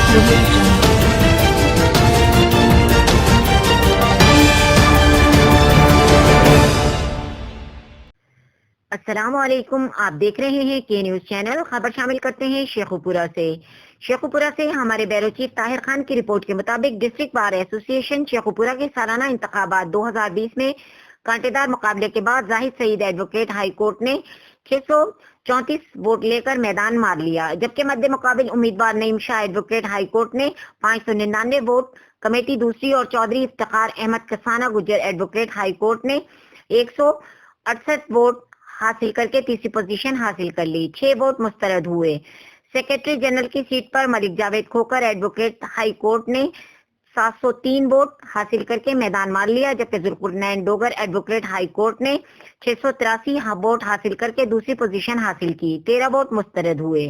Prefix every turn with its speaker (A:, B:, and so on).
A: audio jungle.
B: अस्सलामुअलैकुम। आप देख रहे हैं के न्यूज चैनल। खबर शामिल करते हैं शेखुपुरा से। शेखुपुरा से हमारे ब्यूरो चीफ ताहिर खान की रिपोर्ट के मुताबिक डिस्ट्रिक्ट बार एसोसिएशन शेखुपुरा के सालाना इंतखाबात 2020 में कांटेदार मुकाबले के बाद Zahid Saeed advocate high court ने 634 वोट लेकर मैदान मार लिया, जबकि मध्य मुकाबिल उम्मीदवार Naeem Shah advocate high court ने 599 वोट, कमेटी दूसरी और चौधरी इफ्तिखार अहमद कसाना गुजर एडवोकेट हाई कोर्ट ने 168 वोट हासिल करके तीसरी पोजीशन हासिल कर ली। 6 वोट मुस्तरद हुए। सेक्रेटरी जनरल की सीट पर मलिक जावेद खोकर एडवोकेट हाई कोर्ट ने 703 वोट हासिल करके मैदान मार लिया, जबकि जुल्फुरनैन डोगर एडवोकेट हाई कोर्ट ने 683 वोट हासिल करके दूसरी पोजीशन हासिल की। 13 वोट मुस्तरद हुए।